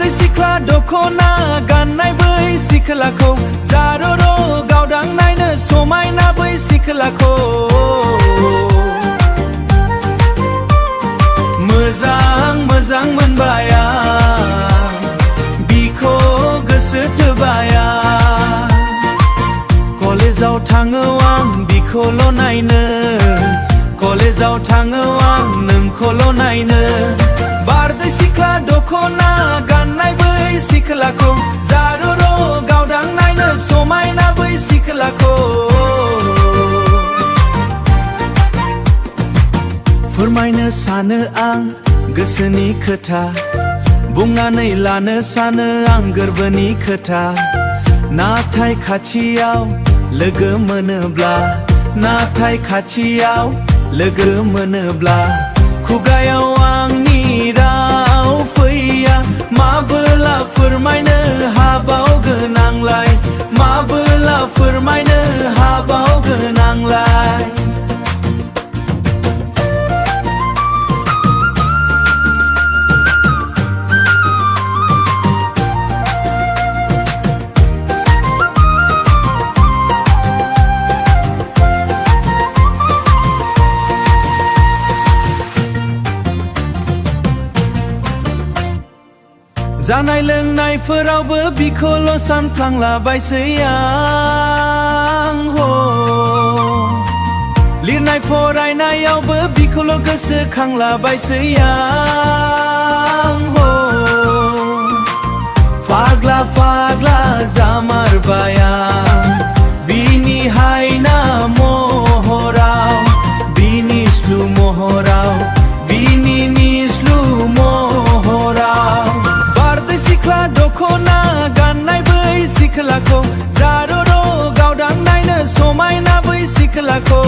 बारदै सिख्ला दख'ना गाननाय बै सिख्लाखौ जारर' गावदां नायनो समायना बै सिख्लाखौ मोजां मोजां मोनबाय आं बिखौ गोसो थोबाय आं कलेजाव थाङो आं बिखौल' नायनो कलेजाव थाङो आं नोंखौल' नायनो बारदै सिख्ला दख'ना गाननाय बै सिख्लाखौ जारर' गावदां नायनो समायना बै सिख्लाखौ फोरमायनो सानो आं गोसोनि खोथा बुंनानै लानो सानो आं गोरबोनि खोथा नाथाय खाथियाव लोगो मोनोब्ला नाथाय खाथियाव लोगो मोनोब्ला खुगायाव आंनि राव फैया माबोला फोरमायनो हाबावगोनांलाय माबोला फोरमायनो हाबावगोनांलाय जानाय लोंनायफोरावबो बिखौल' सानफ्लांलाबायसै आं हो लिरनाय फरायनायावबो बिखौल' गोसोखांलाबायसै आं हो फाग्ला फाग्ला जामारबाय आं बिनि हायना महराव बिनि स्लु महराव बिनि निस्लु महराव बारदै सिख्ला दख'ना गाननाय बै सिख्लाखौ जारर' गावदां नायनो समायना बै सिख्लाखौ